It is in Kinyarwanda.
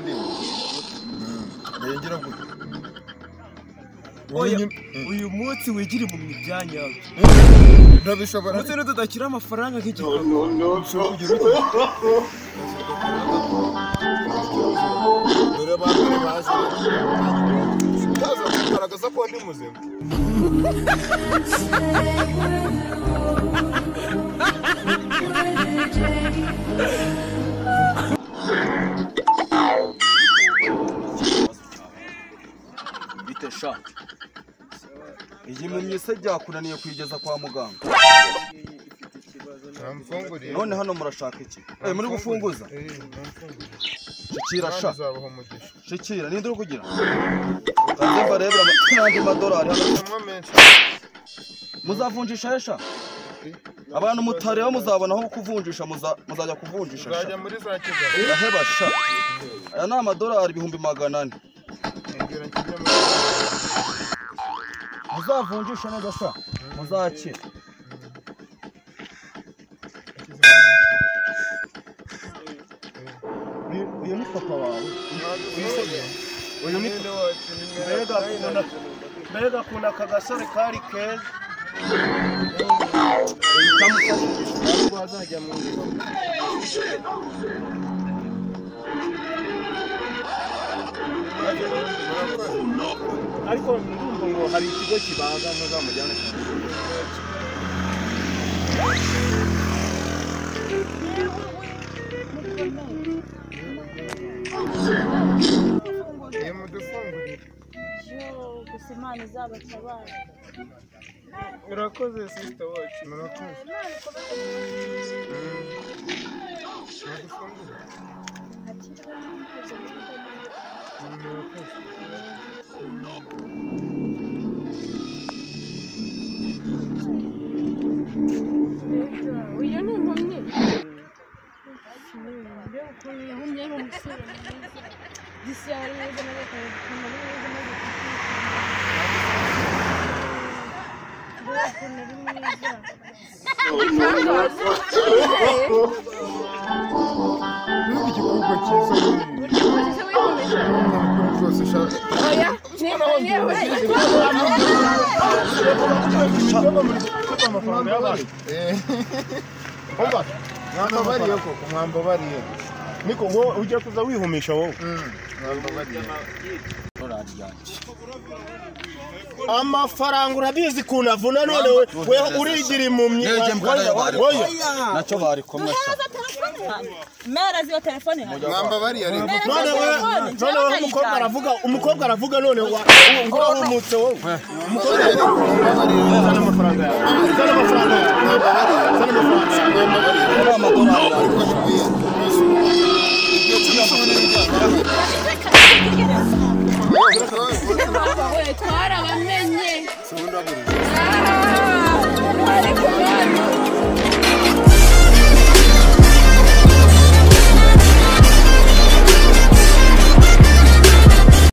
kandi ngira gute uyu munsi wigire mu myanya ndabishobora ndetse no tudakira amafaranga nk'iki dore bambere baje ndaza kugaragaza ko ndi muzima bitesha iyi mpumyi se byakunaniye kuyigeza kwa muganga none hano murashaka iki muri gufunguza shikira sha shikira ninde uri kugira kandi barebera n'andi madolari muzavunjisha esha abantu mutareba muzabona aho kuvunjisha muzajya kuvunjisha ngajya muri za Kigali aheba sha aya ni amadolari 400 muzavunjisha neza sha muzakira uyu ni papa wawe uyu ni mbega kuna akagasore kari keza azajya mu ariko ndumva ngo hari ikigo kibaga muzamujyane Imana izabatabara urakoze sister wacu murakoze uyu ni impumyi yahumye ari umusore gishyari neza mwambabariye niko ngo ujya kuza wihumisha wowe amafaranga urabizi kunavuna none we urigira impumyi oya nacyo bari komesha mera ziyo telefone mwambabariye ariko none umukobwa aravuga none ngo umutse wowe umukobwa zana amafaranga yawe zana amafaranga twara bamenye